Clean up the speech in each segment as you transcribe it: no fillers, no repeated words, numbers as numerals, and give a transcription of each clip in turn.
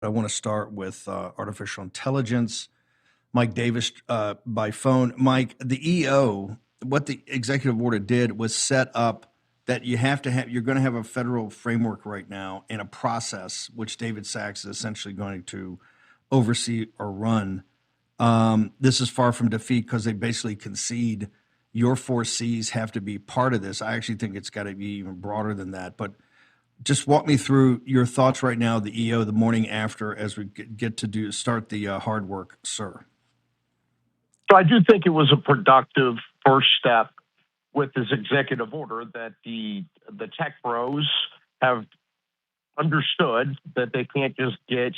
I want to start with artificial intelligence. Mike Davis by phone. Mike, the EO, what the executive order did was set up that you're going to have a federal framework right now and a process which David Sachs is essentially going to oversee or run. This is far from defeat because they basically concede your four C's have to be part of this. I actually think it's got to be even broader than that. But just walk me through your thoughts right now, the EO, the morning after, as we get to start the hard work, sir. So I do think it was a productive first step with this executive order that the tech bros have understood that they can't just get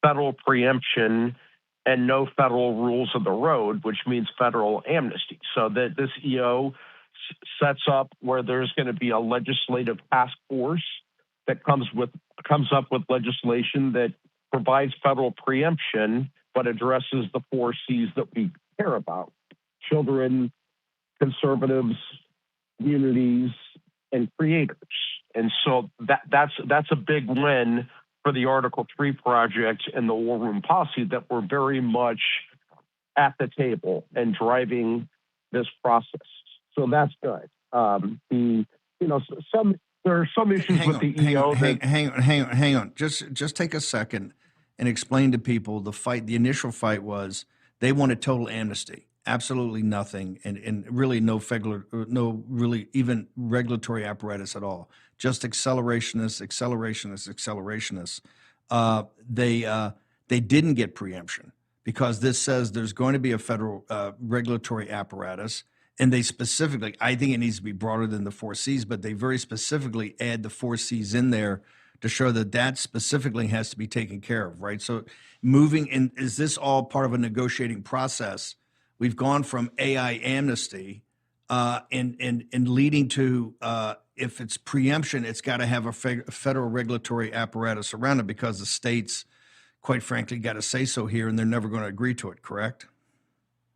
federal preemption and no federal rules of the road, which means federal amnesty. So that this EO sets up where there's going to be a legislative task force that comes up with legislation that provides federal preemption but addresses the four C's that we care about: children, conservatives, communities, and creators. And so that's a big win for the Article 3 project and the War Room Posse, that we're very much at the table and driving this process. So that's good. There are some issues with the EO. Hang on. Just take a second and explain to people the fight. The initial fight was they wanted total amnesty, absolutely nothing, and really no really even regulatory apparatus at all. Just accelerationists. They didn't get preemption because this says there's going to be a federal regulatory apparatus. And they specifically, I think it needs to be broader than the four C's, but they very specifically add the four C's in there to show that specifically has to be taken care of, right? So moving in, is this all part of a negotiating process? We've gone from AI amnesty and leading to, if it's preemption, it's got to have a federal regulatory apparatus around it because the states, quite frankly, got to say so here, and they're never going to agree to it, correct?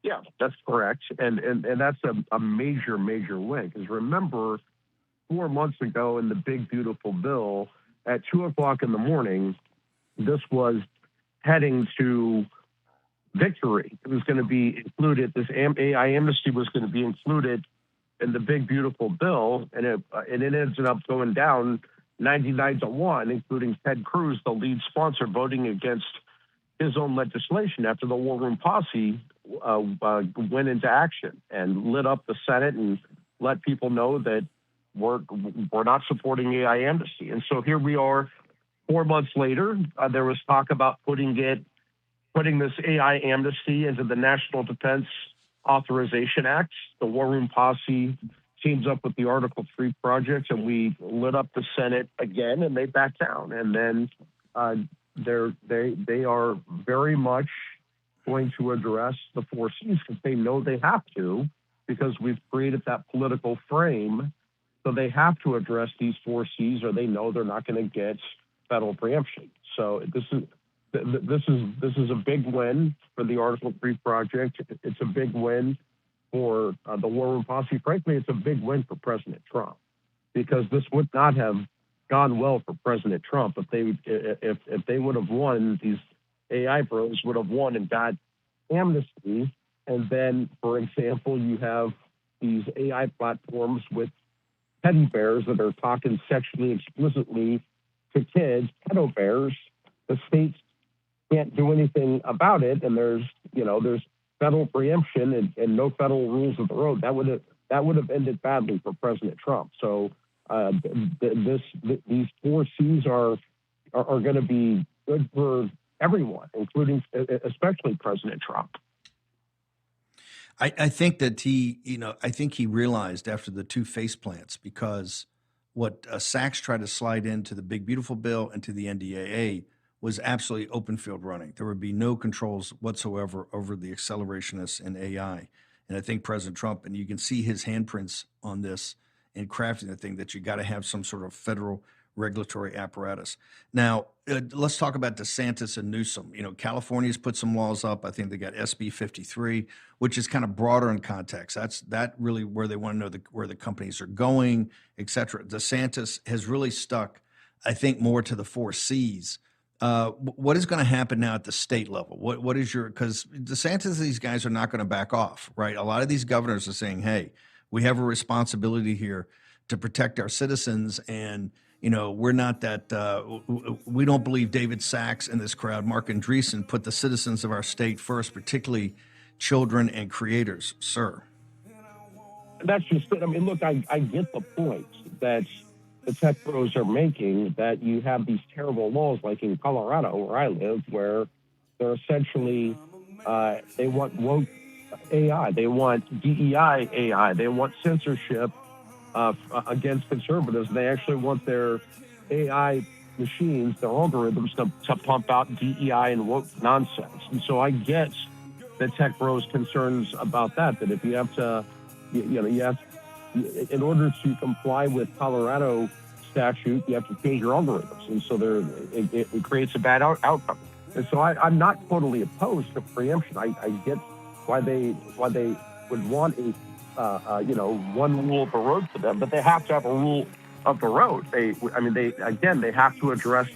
Yeah, that's correct. And that's a major win. Because remember, 4 months ago in the big, beautiful bill, at 2 o'clock in the morning, this was heading to victory. It was going to be included. This AI amnesty was going to be included in the big, beautiful bill. And it ended up going down 99-1, including Ted Cruz, the lead sponsor, voting against his own legislation after the War Room Posse went into action and lit up the Senate and let people know that we're not supporting AI amnesty. And so here we are 4 months later. There was talk about putting this AI amnesty into the National Defense Authorization Act. The War Room Posse teams up with the Article 3 project, and we lit up the Senate again, and they backed down. And then they are very much going to address the four C's because they know they have to, because we've created that political frame. So they have to address these four C's, or they know they're not going to get federal preemption. So this is a big win for the Article 3 project. It's a big win for the War Room Posse. Frankly, it's a big win for President Trump, because this would not have gone well for President Trump if they would have won. These AI bros would have won and got amnesty. And then, for example, you have these AI platforms with teddy bears that are talking sexually explicitly to kids, pedo bears. The states can't do anything about it, and there's federal preemption and no federal rules of the road. That would have ended badly for President Trump. So these four C's are going to be good for everyone, including especially President Trump. I think that he realized after the two face plants, because what Sachs tried to slide into the big beautiful bill and to the NDAA was absolutely open field running. There would be no controls whatsoever over the accelerationists and AI. And I think President Trump, and you can see his handprints on this in crafting the thing, that you got to have some sort of federal regulatory apparatus. Now, let's talk about DeSantis and Newsom. California's put some laws up. I think they got SB 53, which is kind of broader in context. That's really where they want to know where the companies are going, et cetera. DeSantis has really stuck, I think, more to the four C's What is going to happen now at the state level? What is your, because DeSantis, these guys are not going to back off, right? A lot of these governors are saying, hey, we have a responsibility here to protect our citizens. And, we're not that, we don't believe David Sachs and this crowd, Mark Andreessen, put the citizens of our state first, particularly children and creators, sir. That's just it. I mean, look, I get the point that the tech pros are making, that you have these terrible laws like in Colorado, where I live, where they're essentially, they want woke AI, they want DEI AI, they want censorship against conservatives. They actually want their AI machines, their algorithms to pump out DEI and woke nonsense. And so I get the tech bros' concerns about that if you have to, you have, in order to comply with Colorado statute, you have to change your algorithms. And so it creates a bad outcome. And so I'm not totally opposed to preemption. I get why they would want a one rule of the road for them, but they have to have a rule of the road. They have to address,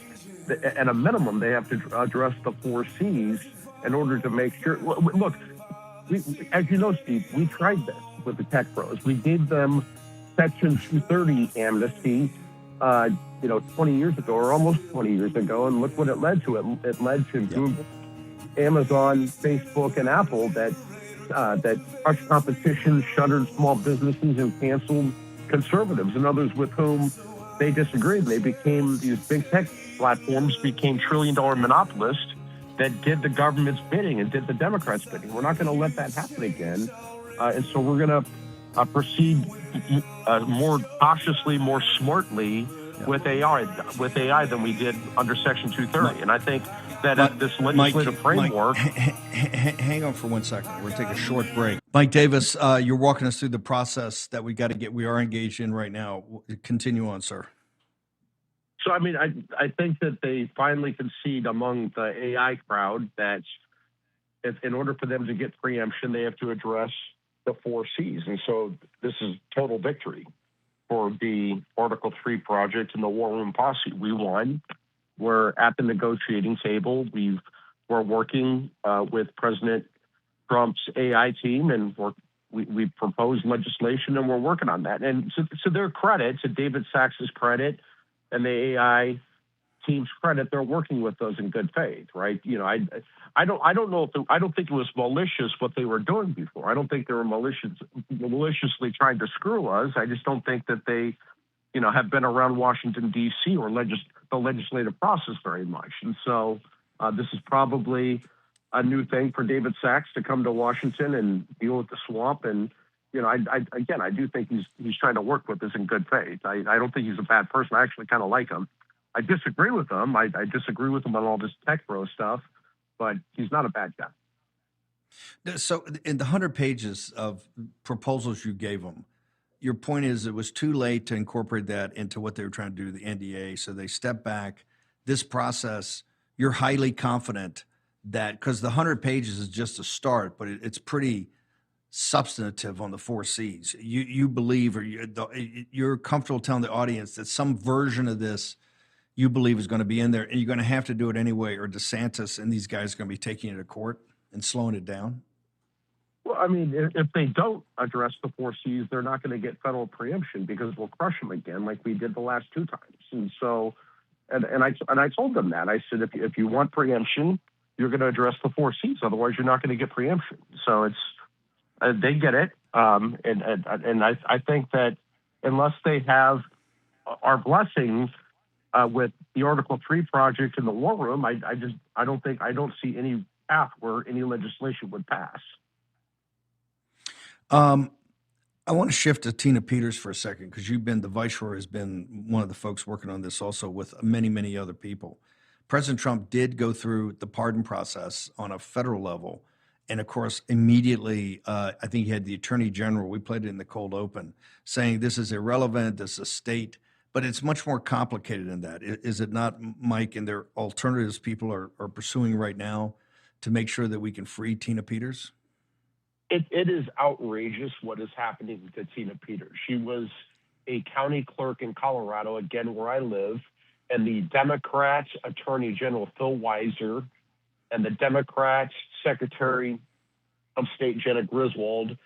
at a minimum, they have to address the 4 C's in order to make sure. Look, as you know, Steve, we tried this with the tech pros. We gave them Section 230 amnesty, 20 years ago, or almost 20 years ago, and look what it led to. It led to Google, Amazon, Facebook, and Apple that crushed competition, shuttered small businesses, and canceled conservatives and others with whom they disagreed. They became, these big tech platforms became trillion-dollar monopolists that did the government's bidding and did the Democrats' bidding. We're not going to let that happen again. And so we're going to proceed more cautiously, more smartly with AI than we did under Section 230. And I think that this legislative framework. Hang on for 1 second. We're going to take a short break. Mike Davis, you're walking us through the process that we are engaged in right now. Continue on, sir. So, I mean, I think that they finally concede among the AI crowd that if, in order for them to get preemption, they have to address the 4 C's. And so this is total victory for the Article 3 project and the War Room Posse. We won. We're at the negotiating table. We're working with President Trump's AI team, and we proposed legislation, and we're working on that. And to their credit, to David Sachs's credit, and the AI team's credit, they're working with us in good faith, right? I don't think it was malicious what they were doing before. I don't think they were maliciously trying to screw us. I just don't think that they, have been around Washington, D.C. or the legislative process very much. And so this is probably a new thing for David Sachs to come to Washington and deal with the swamp. And, I do think he's trying to work with us in good faith. I don't think he's a bad person. I actually kind of like him. I disagree with him. I disagree with him on all this tech bro stuff, but he's not a bad guy. So in the 100 pages of proposals you gave them, your point is it was too late to incorporate that into what they were trying to do, the NDA. So they stepped back. This process, you're highly confident that, because the 100 pages is just a start, but it's pretty substantive on the 4 C's. You believe, or you're comfortable telling the audience that some version of this you believe is going to be in there, and you're going to have to do it anyway, or DeSantis and these guys are going to be taking it to court and slowing it down? Well, I mean, if they don't address the 4 C's, they're not going to get federal preemption because we'll crush them again like we did the last 2 times. And so, and I told them that. I said, if you want preemption, you're going to address the 4 C's. Otherwise, you're not going to get preemption. So they get it. And I think that unless they have our blessings with the Article 3 project in the War Room, I don't see any path where any legislation would pass. I want to shift to Tina Peters for a second, because the Viceroy has been one of the folks working on this also with many, many other people. President Trump did go through the pardon process on a federal level. And of course, immediately, I think he had the Attorney General, we played it in the cold open, saying this is irrelevant, this is a state, but it's much more complicated than that. Is it not, Mike? And there are alternatives people are pursuing right now to make sure that we can free Tina Peters? It is outrageous what is happening to Tina Peters. She was a county clerk in Colorado, again, where I live, and the Democrat Attorney General Phil Weiser and the Democrat Secretary of State Jenna Griswold,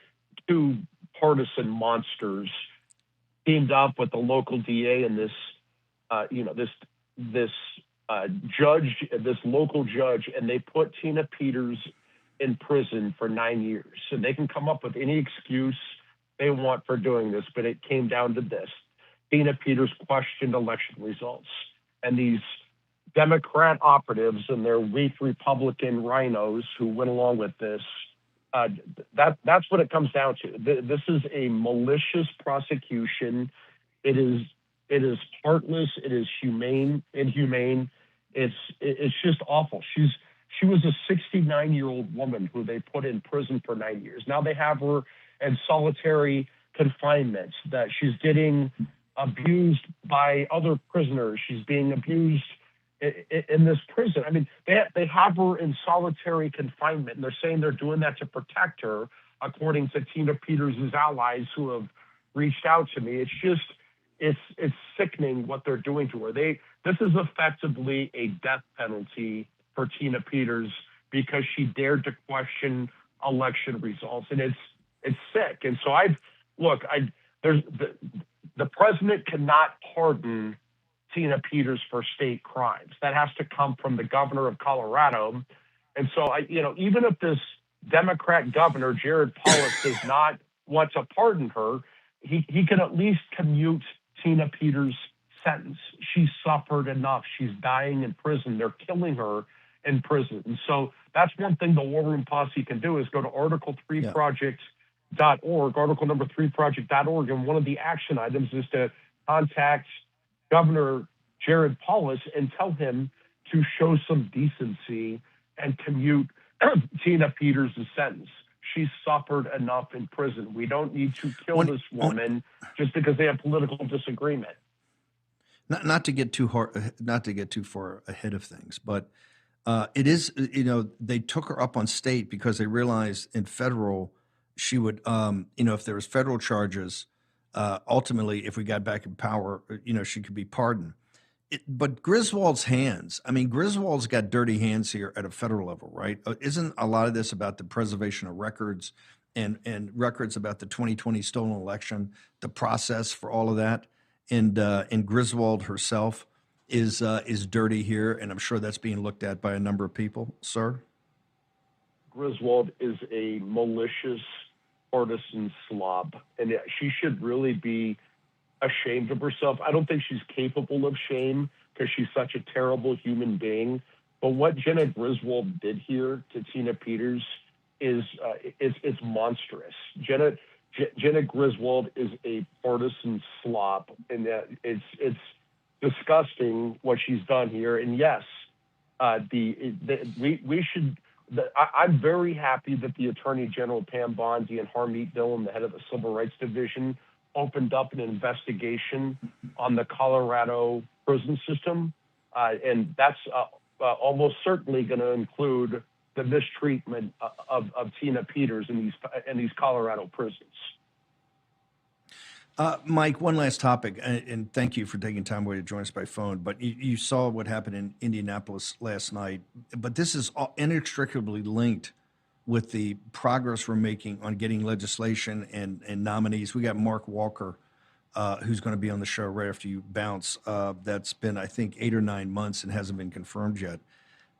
two partisan monsters, teamed up with the local DA and this local judge, and they put Tina Peters in prison for 9 years. So they can come up with any excuse they want for doing this, but it came down to this. Tina Peters questioned election results, and these Democrat operatives and their weak Republican rhinos who went along with this, that's what it comes down to. This is a malicious prosecution. It is heartless. It is inhumane. It's just awful. She was a 69-year-old woman who they put in prison for 9 years. Now they have her in solitary confinement, that she's getting abused by other prisoners. She's being abused in this prison. I mean, they have her in solitary confinement, and they're saying they're doing that to protect her, according to Tina Peters' allies who have reached out to me. It's sickening what they're doing to her. This is effectively a death penalty for Tina Peters because she dared to question election results, and it's sick. And so the president cannot pardon Tina Peters for state crimes. That has to come from the governor of Colorado. And so even if this Democrat governor, Jared Polis, does not want to pardon her, he can at least commute Tina Peters' sentence. She's suffered enough. She's dying in prison. They're killing her in prison. And so that's one thing the War Room Posse can do, is go to article3project.org, article number 3project.org, and one of the action items is to contact Governor Jared Polis and tell him to show some decency and commute Tina Peters' sentence. She's suffered enough in prison. We don't need to kill this woman just because they have political disagreement. Not to get too far ahead of things, but it is, they took her up on state because they realized in federal she would, if there was federal charges, ultimately, if we got back in power, she could be pardoned. But Griswold's got dirty hands here at a federal level, right? Isn't a lot of this about the preservation of records and records about the 2020 stolen election, the process for all of that? And Griswold herself is dirty here, and I'm sure that's being looked at by a number of people, sir. Griswold is a malicious partisan slob, and she should really be ashamed of herself. I don't think she's capable of shame because she's such a terrible human being. But what Jenna Griswold did here to Tina Peters is it's monstrous. Jenna Griswold is a partisan slob, and it's disgusting what she's done here. And yes, we should. I'm very happy that the Attorney General Pam Bondi and Harmeet Dillon, the head of the Civil Rights Division, opened up an investigation on the Colorado prison system, and that's almost certainly going to include the mistreatment of Tina Peters in these Colorado prisons. Mike, one last topic, and thank you for taking time away to join us by phone. But you saw what happened in Indianapolis last night. But this is inextricably linked with the progress we're making on getting legislation and nominees. We got Mark Walker, who's going to be on the show right after you bounce. That's been, I think, 8 or 9 months and hasn't been confirmed yet.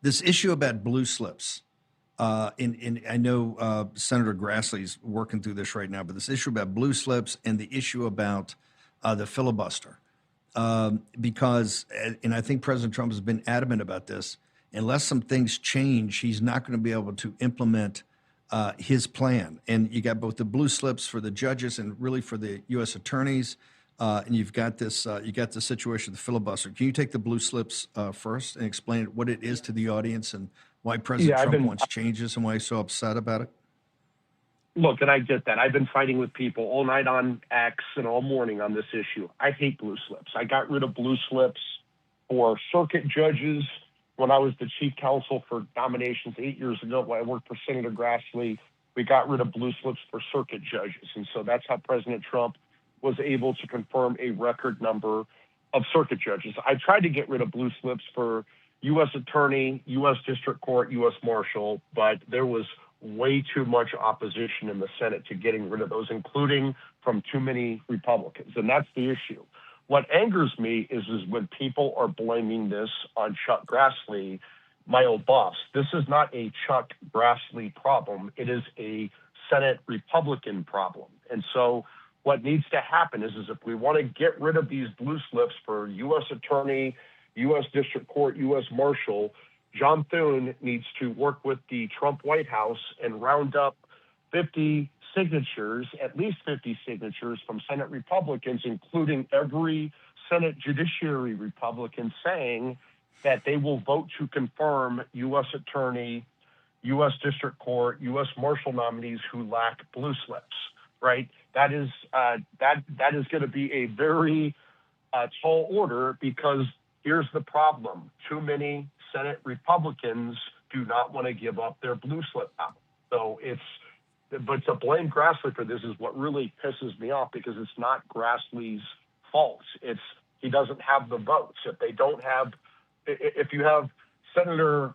This issue about blue slips. I know Senator Grassley's working through this right now, but this issue about blue slips and the issue about the filibuster, because, and I think President Trump has been adamant about this, unless some things change, he's not going to be able to implement his plan. And you got both the blue slips for the judges and really for the U.S. attorneys, and you've got this, you got the situation of the filibuster. Can you take the blue slips first and explain what it is to the audience and why President Trump wants changes and why he's so upset about it? Look, and I get that. I've been fighting with people all night on X and all morning on this issue. I hate blue slips. I got rid of blue slips for circuit judges when I was the chief counsel for nominations 8 years ago. When I worked for Senator Grassley, we got rid of blue slips for circuit judges. And so that's how President Trump was able to confirm a record number of circuit judges. I tried to get rid of blue slips for U.S. Attorney, U.S. District Court, U.S. Marshal, but there was way too much opposition in the Senate to getting rid of those, including from too many Republicans. And that's the issue. What angers me is when people are blaming this on Chuck Grassley, my old boss. This is not a Chuck Grassley problem. It is a Senate Republican problem. And so what needs to happen is if we want to get rid of these blue slips for U.S. Attorney, U.S. District Court, U.S. Marshal, John Thune needs to work with the Trump White House and round up 50 signatures, at least 50 signatures from Senate Republicans, including every Senate Judiciary Republican, saying that they will vote to confirm U.S. Attorney, U.S. District Court, U.S. Marshal nominees who lack blue slips. Right? That is going to be a very tall order, because here's the problem: too many Senate Republicans do not want to give up their blue slip power. So but to blame Grassley for this is what really pisses me off, because it's not Grassley's fault. He doesn't have the votes. If you have Senator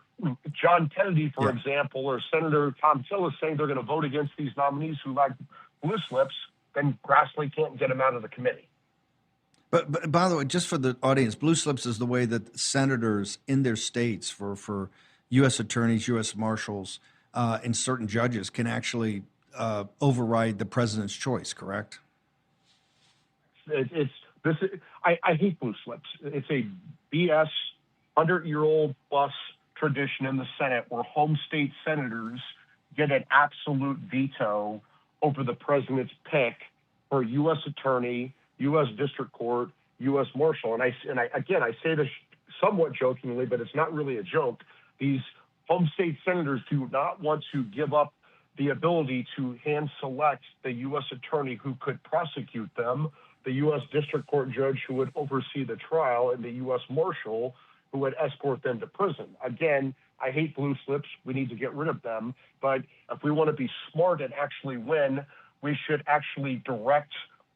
John Kennedy, for example, or Senator Tom Tillis saying they're going to vote against these nominees who lack blue slips, then Grassley can't get them out of the committee. But by the way, just for the audience, blue slips is the way that senators in their states for U.S. attorneys, U.S. marshals, and certain judges can actually override the president's choice, correct? I hate blue slips. It's a BS 100-year-old plus tradition in the Senate where home state senators get an absolute veto over the president's pick for U.S. Attorney, U.S. District Court, U.S. Marshal. And I say this somewhat jokingly, but it's not really a joke. These home state senators do not want to give up the ability to hand select the U.S. Attorney who could prosecute them, the U.S. District Court judge who would oversee the trial, and the U.S. Marshal who would escort them to prison. Again, I hate blue slips. We need to get rid of them. But if we want to be smart and actually win, we should actually direct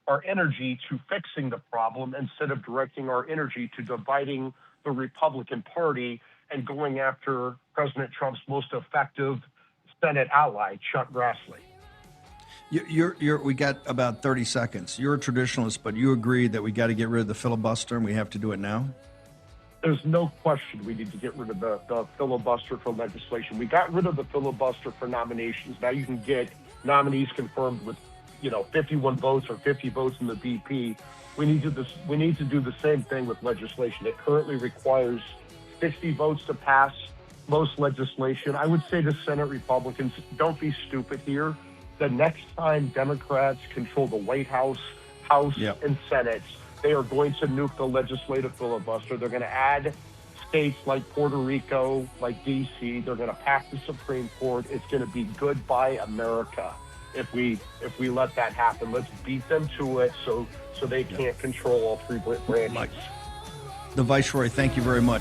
our energy to fixing the problem instead of directing our energy to dividing the Republican Party and going after President Trump's most effective Senate ally, Chuck Grassley. We got about 30 seconds. You're a traditionalist, but you agree that we got to get rid of the filibuster and we have to do it now? There's no question we need to get rid of the filibuster for legislation. We got rid of the filibuster for nominations. Now you can get nominees confirmed with, 51 votes or 50 votes in the VP. We need to do the same thing with legislation. It currently requires 60 votes to pass most legislation. I would say to Senate Republicans, don't be stupid here. The next time Democrats control the White House, and Senate, they are going to nuke the legislative filibuster. They're going to add states like Puerto Rico, like D.C. They're going to pack the Supreme Court. It's going to be goodbye America if we let that happen. Let's beat them to it so they can't control all three branches. The Viceroy, thank you very much.